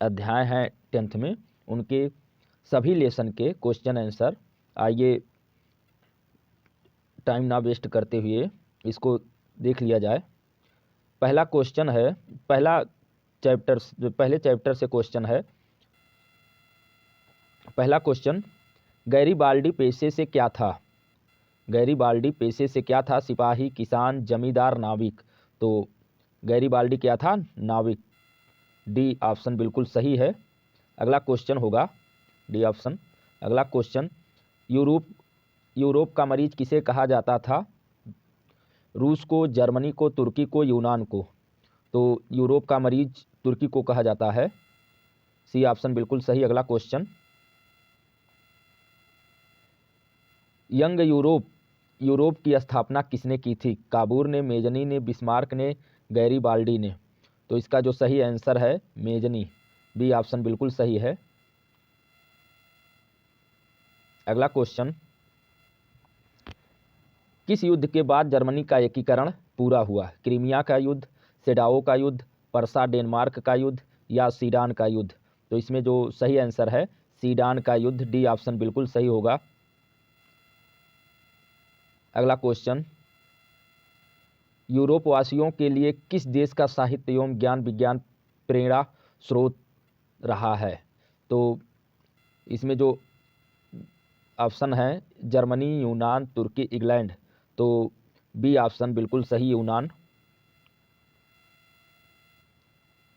अध्याय हैं 10th में, उनके सभी लेसन के क्वेश्चन आंसर। आइए टाइम ना वेस्ट करते हुए इसको देख लिया जाए। पहला क्वेश्चन है, पहले चैप्टर से क्वेश्चन है। पहला क्वेश्चन, गैरीबाल्डी पेशे से क्या था? गैरीबाल्डी पेशे से क्या था? सिपाही, किसान, जमींदार, नाविक। तो गैरीबाल्डी क्या था? नाविक। डी ऑप्शन बिल्कुल सही है। अगला क्वेश्चन होगा डी ऑप्शन। अगला क्वेश्चन, यूरोप का मरीज किसे कहा जाता था? रूस को, जर्मनी को, तुर्की को, यूनान को। तो यूरोप का मरीज तुर्की को कहा जाता है। सी ऑप्शन बिल्कुल सही। अगला क्वेश्चन, यंग यूरोप की स्थापना किसने की थी? काबूर ने, मेजनी ने, बिस्मार्क ने, गैरीबाल्डी ने। तो इसका जो सही आंसर है मेजनी। बी ऑप्शन बिल्कुल सही है। अगला क्वेश्चन, किस युद्ध के बाद जर्मनी का एकीकरण पूरा हुआ? क्रीमिया का युद्ध, सेडाओ का युद्ध, परसा डेनमार्क का युद्ध या सीडान का युद्ध। तो इसमें जो सही आंसर है सीडान का युद्ध। डी ऑप्शन बिल्कुल सही होगा। अगला क्वेश्चन, यूरोप वासियों के लिए किस देश का साहित्य एवं ज्ञान विज्ञान प्रेरणा स्रोत रहा है? तो इसमें जो ऑप्शन है जर्मनी, यूनान, तुर्की, इंग्लैंड। तो बी ऑप्शन बिल्कुल सही, यूनान।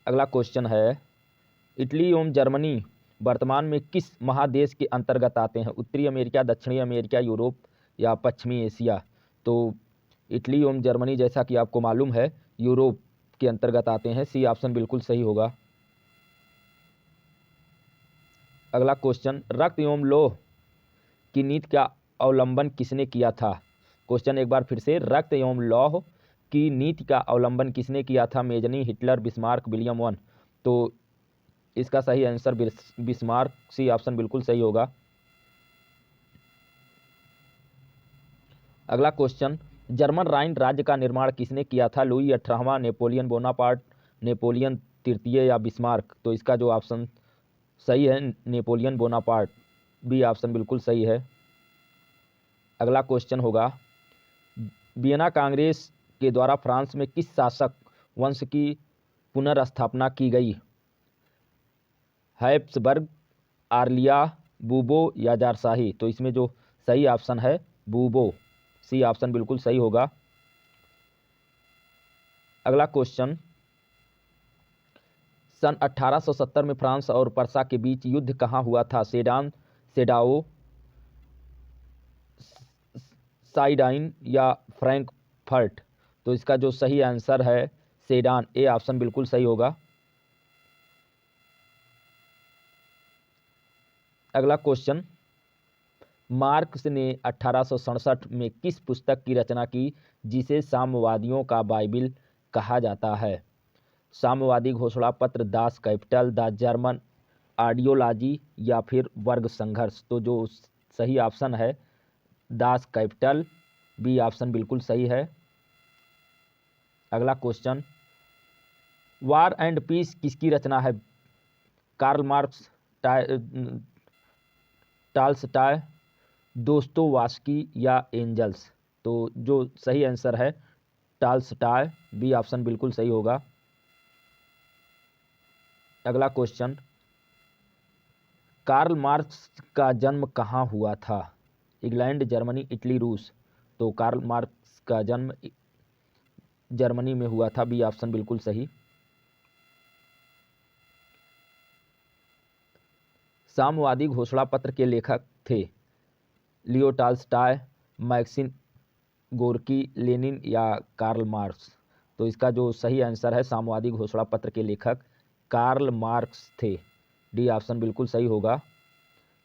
अगला क्वेश्चन है, इटली एवं जर्मनी वर्तमान में किस महादेश के अंतर्गत आते हैं? उत्तरी अमेरिका, दक्षिणी अमेरिका, यूरोप या पश्चिमी एशिया। तो इटली एवं जर्मनी जैसा कि आपको मालूम है यूरोप के अंतर्गत आते हैं। सी ऑप्शन बिल्कुल सही होगा। अगला क्वेश्चन, रक्त एवं लौह की नीति का अवलंबन किसने किया था? क्वेश्चन एक बार फिर से, रक्त एवं लौह की नीति का अवलंबन किसने किया था? Mazzini, Hitler, Bismarck, William one. तो इसका सही आंसर बिस्मार्क। सी ऑप्शन बिल्कुल सही होगा। अगला क्वेश्चन, जर्मन राइन राज्य का निर्माण किसने किया था? लुई 18वां, नेपोलियन बोनापार्ट, नेपोलियन तृतीय या बिस्मार्क। तो इसका जो ऑप्शन सही है नेपोलियन बोनापार्ट। बी ऑप्शन बिल्कुल सही है। अगला क्वेश्चन होगा, वियना कांग्रेस के द्वारा फ्रांस में किस शासक वंश की पुनर्स्थापना की गई? हैब्सबर्ग, आर्लिया, बूबो या जारशाही। तो इसमें जो सही ऑप्शन है बूबो। सी ऑप्शन बिल्कुल सही होगा। अगला क्वेश्चन, सन 1870 में फ्रांस और परसा के बीच युद्ध कहाँ हुआ था? सेडान, सेडाओ, साइडाइन या फ्रैंकफर्ट। तो इसका जो सही आंसर है सेडान। ए ऑप्शन बिल्कुल सही होगा। अगला क्वेश्चन, मार्क्स ने 1867 में किस पुस्तक की रचना की जिसे साम्यवादियों का बाइबिल कहा जाता है? साम्यवादी घोषणा पत्र, Das Kapital, the German ideology या फिर वर्ग संघर्ष। तो जो सही ऑप्शन है दास कैपिटल। बी ऑप्शन बिल्कुल सही है। अगला क्वेश्चन, वार एंड पीस किसकी रचना है? कार्ल मार्क्स, टॉल्स्टॉय, दोस्तोवस्की या एंजल्स। तो जो सही आंसर है टॉल्स्टॉय। बी ऑप्शन बिल्कुल सही होगा। अगला क्वेश्चन, कार्ल मार्क्स का जन्म कहाँ हुआ था? इंग्लैंड, जर्मनी, इटली, रूस। तो कार्ल मार्क्स का जन्म जर्मनी में हुआ था। बी ऑप्शन बिल्कुल सही। साम्यवादी घोषणा पत्र के लेखक थे Leo Tolstoy, Maxim Gorky, Lenin या कार्ल मार्क्स। तो इसका जो सही आंसर है साम्यवादी घोषणा पत्र के लेखक कार्ल मार्क्स थे। डी ऑप्शन बिल्कुल सही होगा।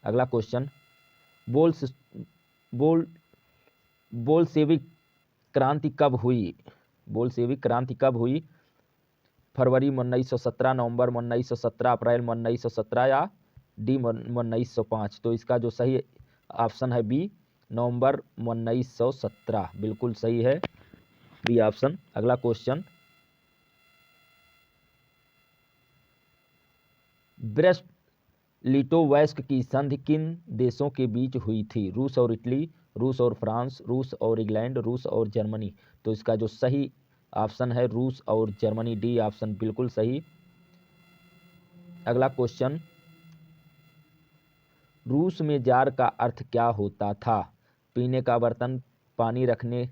अगला क्वेश्चन, बोल बोल्शेविक क्रांति कब हुई? बोल्शेविक क्रांति कब हुई? फरवरी 1917, नवंबर 1917, अप्रैल 1917 या डी 1905। तो इसका जो सही ऑप्शन है बी, नवंबर 1917 बिल्कुल सही है। B option. अगला क्वेश्चन, ब्रेस्ट लिटोवस्क की संधि किन देशों के बीच हुई थी? रूस और इटली, रूस और फ्रांस, रूस और इंग्लैंड, रूस और जर्मनी। तो इसका जो सही ऑप्शन है रूस और जर्मनी, डी ऑप्शन बिल्कुल सही। अगला क्वेश्चन, रूस में जार का अर्थ क्या होता था? पीने का बर्तन, पानी रखने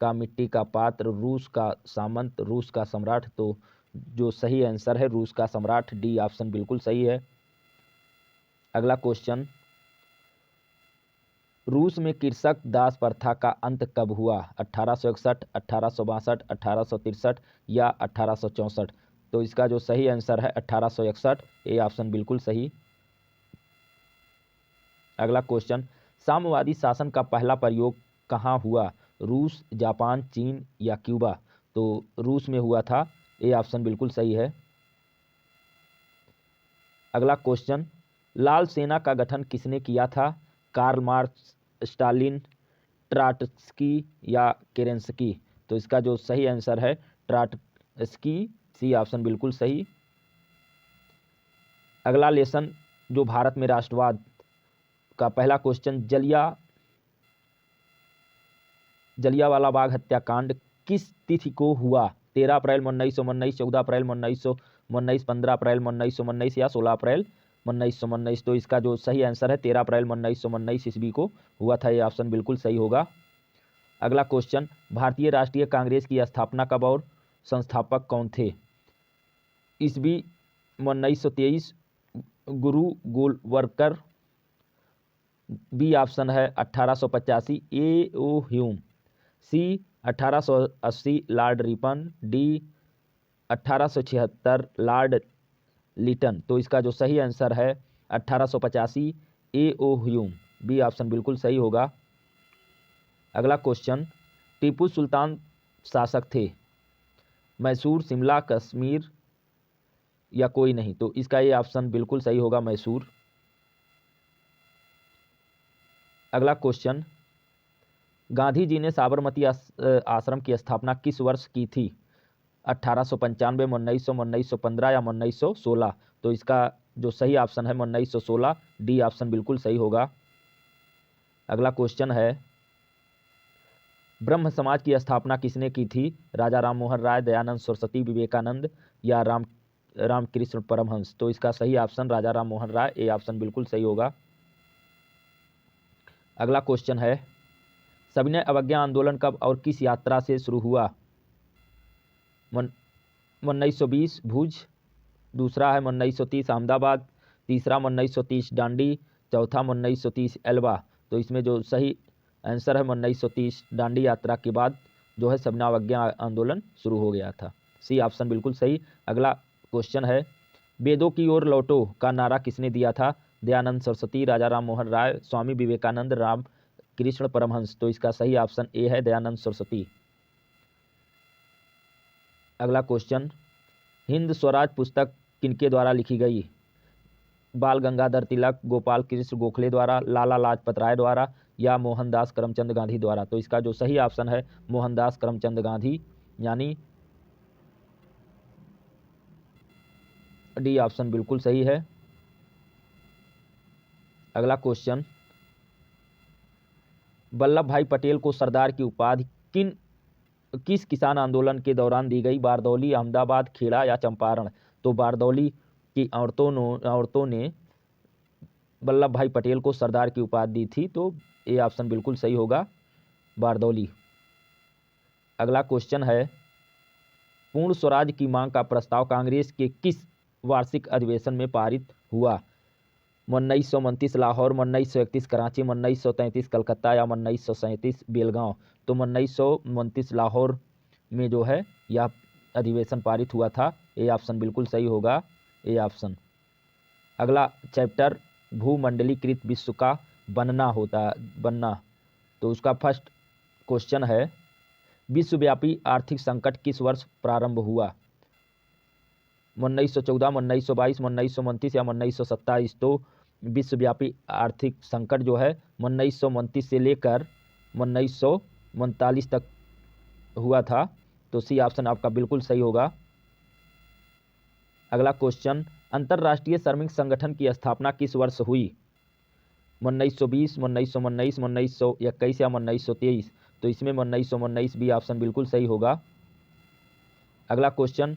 का मिट्टी का पात्र, रूस का सामंत, रूस का सम्राट। तो जो सही आंसर है रूस का सम्राट, डी ऑप्शन बिल्कुल सही है। अगला क्वेश्चन, रूस में कृषक दास प्रथा का अंत कब हुआ? 1861, 1862, 1863 या 1864। तो इसका जो सही आंसर है 1861, ए ऑप्शन बिल्कुल सही। अगला क्वेश्चन, साम्यवादी शासन का पहला प्रयोग कहाँ हुआ? रूस, जापान, चीन या क्यूबा। तो रूस में हुआ था, ए ऑप्शन बिल्कुल सही है। अगला क्वेश्चन, लाल सेना का गठन किसने किया था? कार्ल मार्क्स, स्टालिन, ट्राटस्की या केरेंस्की। तो इसका जो सही आंसर है ट्राटस्की, सी ऑप्शन बिल्कुल सही। अगला लेसन जो भारत में राष्ट्रवाद का पहला क्वेश्चन, जलियांवाला बाग हत्याकांड किस तिथि को हुआ? 13 अप्रैल 1919, 14 अप्रैल 1919, 15 अप्रैल 1919 या 16 अप्रैल 1919। तो इसका जो सही आंसर है 13 अप्रैल 1919 ईस्वी को हुआ था, ये ऑप्शन बिल्कुल सही होगा। अगला क्वेश्चन, भारतीय राष्ट्रीय कांग्रेस की स्थापना कब और संस्थापक कौन थे? ईस्वी 1923, गुरु गोलवलकर, बी ऑप्शन है 1885, A O Hume, C 1880 Lord Ripon, D 1876 Lord Lytton. तो इसका जो सही आंसर है 1885, A O Hume, B option बिल्कुल सही होगा। अगला क्वेश्चन, टीपू सुल्तान शासक थे? मैसूर, शिमला, कश्मीर या कोई नहीं। तो इसका ये ऑप्शन बिल्कुल सही होगा, मैसूर। अगला क्वेश्चन, गांधी जी ने साबरमती आश्रम की स्थापना किस वर्ष की थी? 1895, 1900, 1915 या 1916। तो इसका जो सही ऑप्शन है 1916, डी ऑप्शन बिल्कुल सही होगा। अगला क्वेश्चन है, ब्रह्म समाज की स्थापना किसने की थी? राजा राम मोहन राय, दयानंद सरस्वती, विवेकानंद या रामकृष्ण परमहंस। तो इसका सही option Raja Ram Mohan Roy, A option बिल्कुल सही होगा। अगला क्वेश्चन है, सविनय अवज्ञा आंदोलन कब और किस यात्रा से शुरू हुआ? 1920 भुज, दूसरा है 1930 अहमदाबाद, तीसरा 1930 डांडी, चौथा 1930 एल्वा। तो इसमें जो सही आंसर है 1930 डांडी यात्रा के बाद जो है सविनय अवज्ञा आंदोलन शुरू हो गया था, सी ऑप्शन बिल्कुल सही। अगला क्वेश्चन है, वेदों की ओर लौटो का नारा किसने दिया था? दयानंद सरस्वती, राजा राम मोहन राय, स्वामी विवेकानंद, राम कृष्ण परमहंस। तो इसका सही ऑप्शन ए है दयानंद सरस्वती। अगला क्वेश्चन, हिंद स्वराज पुस्तक किनके द्वारा लिखी गई? बाल गंगाधर तिलक, गोपाल कृष्ण गोखले द्वारा, लाला लाजपत राय द्वारा या मोहनदास करमचंद गांधी द्वारा। तो इसका जो सही ऑप्शन है मोहनदास करमचंद गांधी, यानी डी ऑप्शन बिल्कुल सही है। अगला क्वेश्चन, वल्लभ भाई पटेल को सरदार की उपाधि किस किसान आंदोलन के दौरान दी गई? बारदौली, अहमदाबाद, खेड़ा या चंपारण। तो बारदौली की औरतों ने वल्लभ भाई पटेल को सरदार की उपाधि दी थी, तो ये ऑप्शन बिल्कुल सही होगा, बारदौली। अगला क्वेश्चन है, पूर्ण स्वराज की मांग का प्रस्ताव कांग्रेस के किस वार्षिक अधिवेशन में पारित हुआ? 1929 लाहौर, 1931 कराची, 1933 कलकत्ता या 1937 बेलगांव। तो 1929 लाहौर में जो है यह अधिवेशन पारित हुआ था, ये ऑप्शन बिल्कुल सही होगा, ए ऑप्शन। अगला चैप्टर, भूमंडलीकृत विश्व का बनना। तो उसका फर्स्ट क्वेश्चन है, विश्वव्यापी आर्थिक संकट किस वर्ष प्रारंभ हुआ? 1914, 1922, 1929 या 1927। तो विश्वव्यापी आर्थिक संकट जो है 1929 से लेकर 1939 तक हुआ था, तो सी ऑप्शन आपका बिल्कुल सही होगा। अगला क्वेश्चन, अंतर्राष्ट्रीय श्रमिक संगठन की स्थापना किस वर्ष हुई? 1920, 1919, 1921 या 1923? तो इसमें 1919 भी ऑप्शन बिल्कुल सही होगा। अगला क्वेश्चन,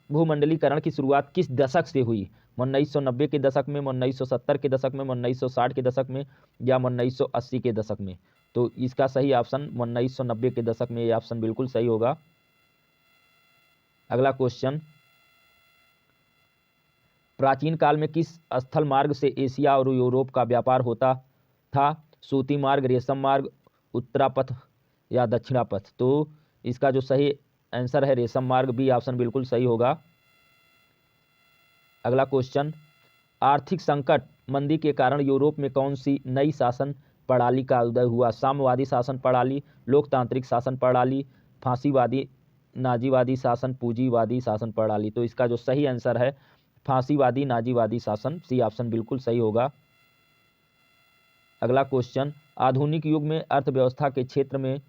भूमंडलीकरण की शुरुआत किस दशक से हुई? 1990 के दशक में, 1970 के दशक में, 1960 के दशक में या 1980 के दशक में? तो इसका सही ऑप्शन 1990 के दशक में, ये ऑप्शन बिल्कुल सही होगा। अगला क्वेश्चन, प्राचीन काल में किस स्थल मार्ग से एशिया और यूरोप का व्यापार होता था? सूती मार्ग, रेशम मार्ग, उत्तरापथ या दक्षिणापथ? तो इसका जो सही आंसर है रेशम मार्ग, बी ऑप्शन बिल्कुल सही होगा। अगला क्वेश्चन, आर्थिक संकट मंदी के कारण यूरोप में कौन सी नई शासन प्रणाली का उदय हुआ? साम्यवादी शासन प्रणाली, लोकतांत्रिक शासन प्रणाली, फांसीवादी नाजीवादी शासन, पूंजीवादी शासन प्रणाली? तो इसका जो सही आंसर है फांसीवादी नाजीवादी शासन, सी ऑप्शन बिल्कुल सही होगा। अगला क्वेश्चन, आधुनिक युग में अर्थव्यवस्था के क्षेत्र में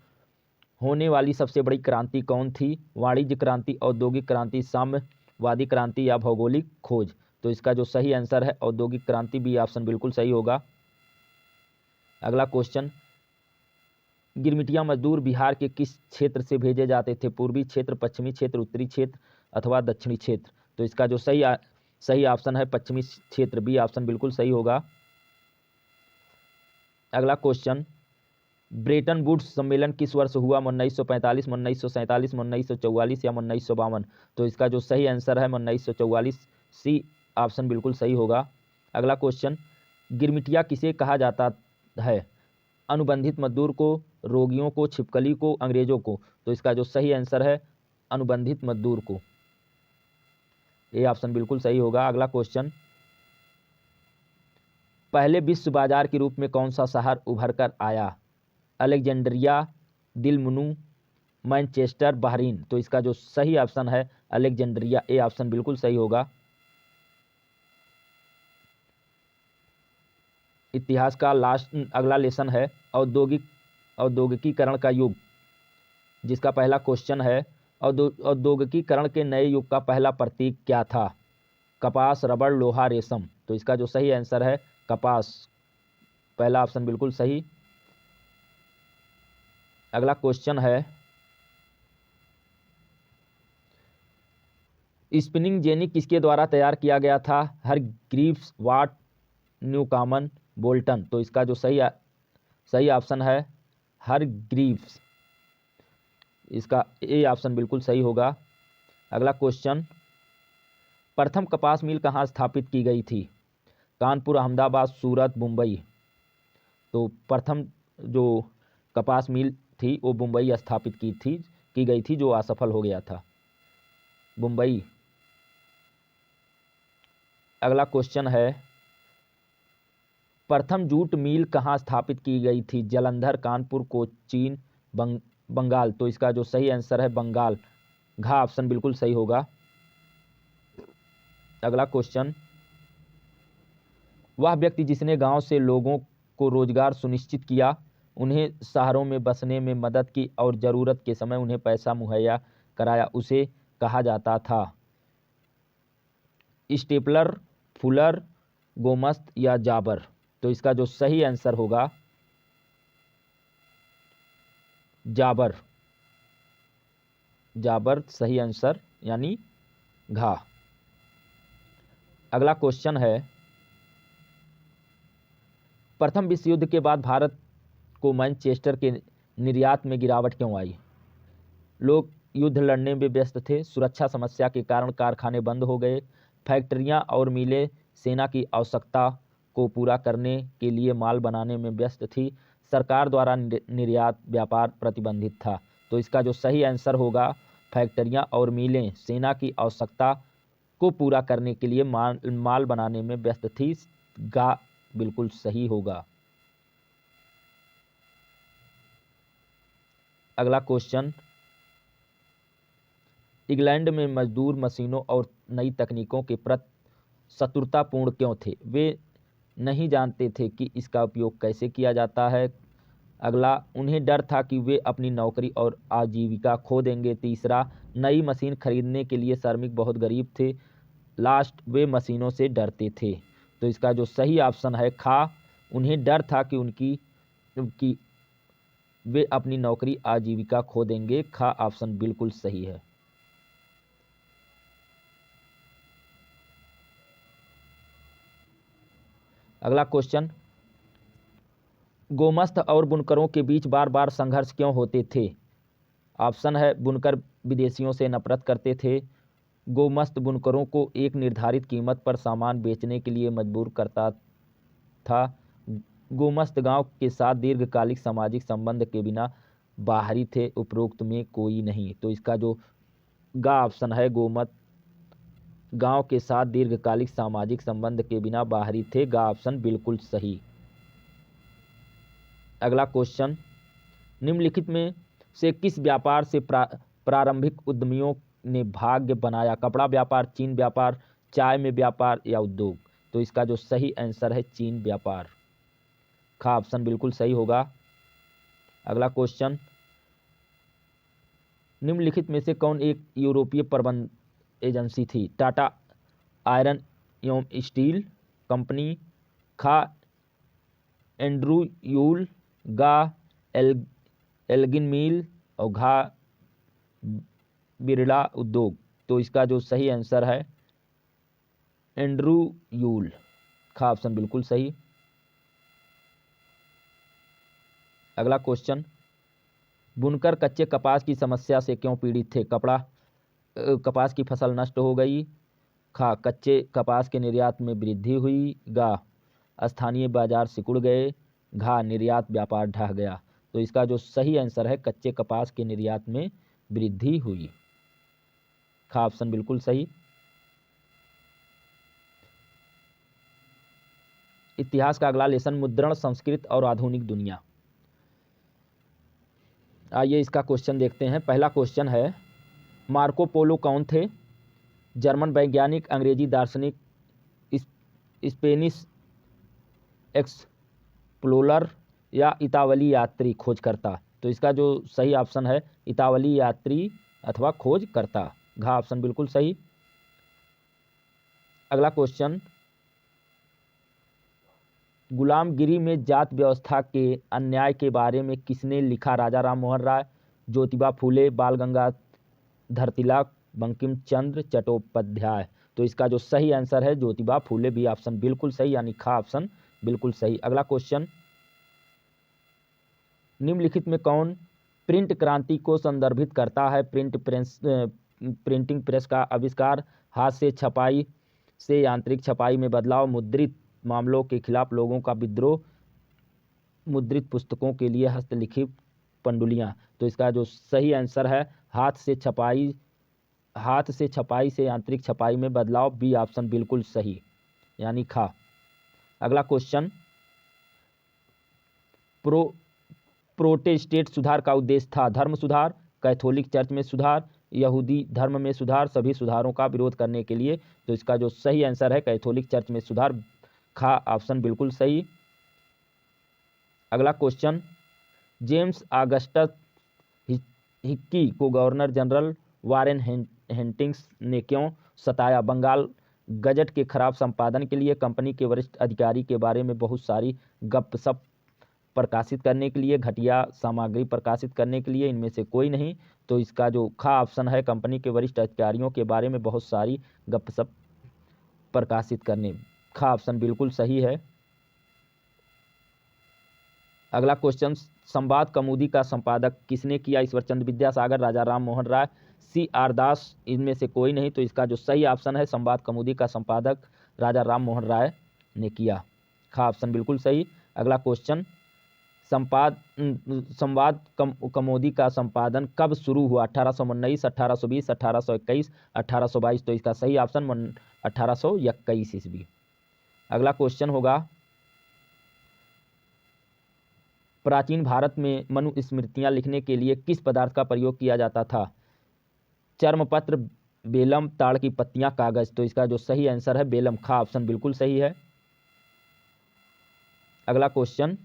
होने वाली सबसे बड़ी क्रांति कौन थी? वाणिज्य क्रांति, औद्योगिक क्रांति, साम्यवादी क्रांति या भौगोलिक खोज? तो इसका जो सही आंसर है औद्योगिक क्रांति, बी ऑप्शन बिल्कुल सही होगा। अगला क्वेश्चन, गिरमिटिया मजदूर बिहार के किस क्षेत्र से भेजे जाते थे? पूर्वी क्षेत्र, पश्चिमी क्षेत्र, उत्तरी क्षेत्र अथवा दक्षिणी क्षेत्र? तो इसका जो सही ऑप्शन है पश्चिमी क्षेत्र, बी ऑप्शन बिल्कुल सही होगा। अगला क्वेश्चन, ब्रेटन वुड्स सम्मेलन किस वर्ष हुआ? 1945, 1947, 1944 या 1952? तो इसका जो सही आंसर है 1944, सी ऑप्शन बिल्कुल सही होगा। अगला क्वेश्चन, गिरमिटिया किसे कहा जाता है? अनुबंधित मजदूर को, रोगियों को, छिपकली को, अंग्रेजों को? तो इसका जो सही आंसर है अनुबंधित मजदूर को, ये ऑप्शन बिल्कुल सही होगा। अगला क्वेश्चन, पहले विश्व बाजार के रूप में कौन सा शहर उभर कर आया? अलेक्जेंड्रिया, दिलमुनु, मैनचेस्टर, बहरीन? तो इसका जो सही ऑप्शन है अलेक्जेंड्रिया, ए ऑप्शन बिल्कुल सही होगा। इतिहास का अगला लेसन है औद्योगिकीकरण का युग, जिसका पहला क्वेश्चन है औद्योगिकीकरण के नए युग का पहला प्रतीक क्या था? कपास, रबड़, लोहा, रेशम? तो इसका जो सही आंसर है कपास, पहला ऑप्शन बिल्कुल सही। अगला क्वेश्चन है, स्पिनिंग जेनी किसके द्वारा तैयार किया गया था? हरग्रीव्स, वाट, न्यूकॉमन, बोल्टन? तो इसका जो सही ऑप्शन है हरग्रीव्स, इसका ए ऑप्शन बिल्कुल सही होगा। अगला क्वेश्चन, प्रथम कपास मिल कहाँ स्थापित की गई थी? कानपुर, अहमदाबाद, सूरत, मुंबई? तो प्रथम जो कपास मिल थी वो मुंबई स्थापित की गई थी, जो असफल हो गया था, मुंबई। अगला क्वेश्चन है, प्रथम जूट मिल कहाँ स्थापित की गई थी? जालंधर, कानपुर, कोचीन, बंगाल? तो इसका जो सही आंसर है बंगाल, घा ऑप्शन बिल्कुल सही होगा। अगला क्वेश्चन, वह व्यक्ति जिसने गांव से लोगों को रोजगार सुनिश्चित किया, उन्हें शहरों में बसने में मदद की और ज़रूरत के समय उन्हें पैसा मुहैया कराया, उसे कहा जाता था? स्टेपलर, फुलर, गोमस्त या जाबर? तो इसका जो सही आंसर होगा जाबर, जाबर सही आंसर, यानी घा। अगला क्वेश्चन है, प्रथम विश्व युद्ध के बाद भारत को मैनचेस्टर के निर्यात में गिरावट क्यों आई? लोग युद्ध लड़ने में व्यस्त थे, सुरक्षा समस्या के कारण कारखाने बंद हो गए, फैक्ट्रियां और मिलें सेना की आवश्यकता को पूरा करने के लिए माल बनाने में व्यस्त थी, सरकार द्वारा निर्यात व्यापार प्रतिबंधित था? तो इसका जो सही आंसर होगा फैक्ट्रियां और मिलें सेना की आवश्यकता को पूरा करने के लिए माल बनाने में व्यस्त थी, गा बिल्कुल सही होगा। अगला क्वेश्चन, इंग्लैंड में मजदूर मशीनों और नई तकनीकों के प्रति शत्रुतापूर्ण क्यों थे? वे नहीं जानते थे कि इसका उपयोग कैसे किया जाता है। अगला, उन्हें डर था कि वे अपनी नौकरी और आजीविका खो देंगे। तीसरा, नई मशीन खरीदने के लिए श्रमिक बहुत गरीब थे। लास्ट वे मशीनों से डरते थे। तो इसका जो सही ऑप्शन है खा, उन्हें डर था कि वे अपनी नौकरी आजीविका खो देंगे। खा ऑप्शन बिल्कुल सही है। अगला क्वेश्चन, गोमस्त और बुनकरों के बीच बार बार संघर्ष क्यों होते थे? ऑप्शन है बुनकर विदेशियों से नफरत करते थे, गोमस्त बुनकरों को एक निर्धारित कीमत पर सामान बेचने के लिए मजबूर करता था, गोमस्त गांव के साथ दीर्घकालिक सामाजिक संबंध के बिना बाहरी थे, उपरोक्त में कोई नहीं। तो इसका जो गा ऑप्शन है, गोमस्त गांव के साथ दीर्घकालिक सामाजिक संबंध के बिना बाहरी थे, गा ऑप्शन बिल्कुल सही। अगला क्वेश्चन, निम्नलिखित में से किस व्यापार से प्रारंभिक उद्यमियों ने भाग्य बनाया? कपड़ा व्यापार, चीन व्यापार, चाय में व्यापार या उद्योग? तो इसका जो सही आंसर है चीन व्यापार। खा ऑप्शन बिल्कुल सही होगा। अगला क्वेश्चन, निम्नलिखित में से कौन एक यूरोपीय प्रबंध एजेंसी थी? टाटा आयरन एवं स्टील कंपनी, खा एंड्रू यूल, गा एल्गिन मिल और घा बिरला उद्योग। तो इसका जो सही आंसर है एंड्रू यूल। खा ऑप्शन बिल्कुल सही। अगला क्वेश्चन, बुनकर कच्चे कपास की समस्या से क्यों पीड़ित थे? कपास की फसल नष्ट हो गई, खा कच्चे कपास के निर्यात में वृद्धि हुई, गा स्थानीय बाजार सिकुड़ गए, घा निर्यात व्यापार ढह गया। तो इसका जो सही आंसर है कच्चे कपास के निर्यात में वृद्धि हुई। खा ऑप्शन बिल्कुल सही। इतिहास का अगला लेसन, मुद्रण, संस्कृत और आधुनिक दुनिया। आइए इसका क्वेश्चन देखते हैं। पहला क्वेश्चन है, मार्को पोलो कौन थे? जर्मन वैज्ञानिक, अंग्रेजी दार्शनिक, स्पेनिश एक्सप्लोरर या इतावली यात्री खोजकर्ता? तो इसका जो सही ऑप्शन है इतावली यात्री अथवा खोजकर्ता। घा ऑप्शन बिल्कुल सही। अगला क्वेश्चन, गुलामगिरी में जात व्यवस्था के अन्याय के बारे में किसने लिखा? राजा राम मोहन राय, ज्योतिबा फूले, बाल गंगाधर तिलक, बंकिम चंद्र चट्टोपाध्याय। तो इसका जो सही आंसर है ज्योतिबा फूले। बी ऑप्शन बिल्कुल सही, यानी खा ऑप्शन बिल्कुल सही। अगला क्वेश्चन, निम्नलिखित में कौन प्रिंट क्रांति को संदर्भित करता है? प्रिंटिंग प्रेस का आविष्कार, हाथ से छपाई से यांत्रिक छपाई में बदलाव, मुद्रित मामलों के खिलाफ लोगों का विद्रोह, मुद्रित पुस्तकों के लिए हस्तलिखित पंडुलियाँ। तो इसका जो सही आंसर है हाथ से छपाई से यांत्रिक छपाई में बदलाव। बी ऑप्शन बिल्कुल सही, यानी खा। अगला क्वेश्चन, प्रोटेस्टेंट सुधार का उद्देश्य था? धर्म सुधार, कैथोलिक चर्च में सुधार, यहूदी धर्म में सुधार, सभी सुधारों का विरोध करने के लिए। तो इसका जो सही आंसर है कैथोलिक चर्च में सुधार। खा ऑप्शन बिल्कुल सही। अगला क्वेश्चन, जेम्स ऑगस्टस हिक्की को गवर्नर जनरल वारेन हेस्टिंग्स ने क्यों सताया? बंगाल गजट के खराब संपादन के लिए, कंपनी के वरिष्ठ अधिकारी के बारे में बहुत सारी गपशप प्रकाशित करने के लिए, घटिया सामग्री प्रकाशित करने के लिए, इनमें से कोई नहीं। तो इसका जो खा ऑप्शन है कंपनी के वरिष्ठ अधिकारियों के बारे में बहुत सारी गपशप प्रकाशित करने। खा ऑप्शन बिल्कुल सही है। अगला क्वेश्चन, संवाद कौमुदी का संपादक किसने किया? ईश्वरचंद्र विद्यासागर, राजा राम मोहन राय, CR दास, इनमें से कोई नहीं। तो इसका जो सही ऑप्शन है संवाद कौमुदी का संपादक राजा राम मोहन राय ने किया। खा ऑप्शन बिल्कुल सही। अगला क्वेश्चन, संवाद कौमुदी का संपादन कब शुरू हुआ? 1819, 1820, 1821, 1822। तो इसका सही ऑप्शन 1821 ईस्वी। अगला क्वेश्चन होगा, प्राचीन भारत में मनुस्मृतियां लिखने के लिए किस पदार्थ का प्रयोग किया जाता था? चर्मपत्र, बेलम, ताड़ की पत्तियां, कागज। तो इसका जो सही आंसर है बेलम। खा ऑप्शन बिल्कुल सही है। अगला क्वेश्चन,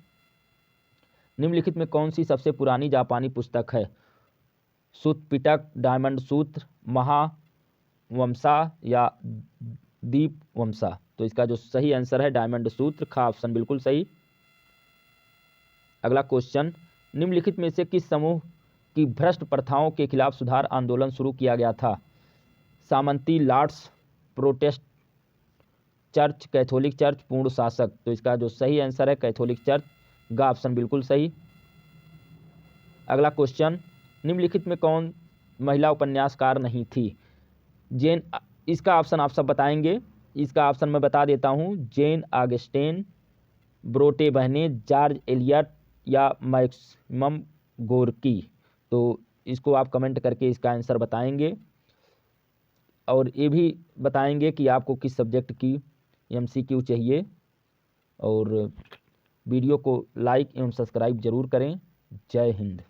निम्नलिखित में कौन सी सबसे पुरानी जापानी पुस्तक है? सूत पिटक, डायमंड सूत्र, महावंशा या दीपवमसा। तो इसका जो सही आंसर है डायमंड सूत्र, खा ऑप्शन बिल्कुल सही। अगला क्वेश्चन, निम्नलिखित में से किस समूह की भ्रष्ट प्रथाओं के खिलाफ सुधार आंदोलन शुरू किया गया था? सामंती, lords, protest church, Catholic church, पूर्ण शासक। तो इसका जो सही आंसर है कैथोलिक चर्च, गा ऑप्शन बिल्कुल सही। अगला क्वेश्चन, निम्नलिखित में कौन महिला उपन्यासकार नहीं थी? जेन, इसका ऑप्शन आप सब बताएंगे। इसका ऑप्शन मैं बता देता हूँ, जेन ऑगस्टीन, ब्रोटे बहनें, जॉर्ज एलियट या मैक्सिमम गोर्की। तो इसको आप कमेंट करके इसका आंसर बताएंगे और ये भी बताएंगे कि आपको किस सब्जेक्ट की MCQ चाहिए। और वीडियो को लाइक एवं सब्सक्राइब जरूर करें। जय हिंद।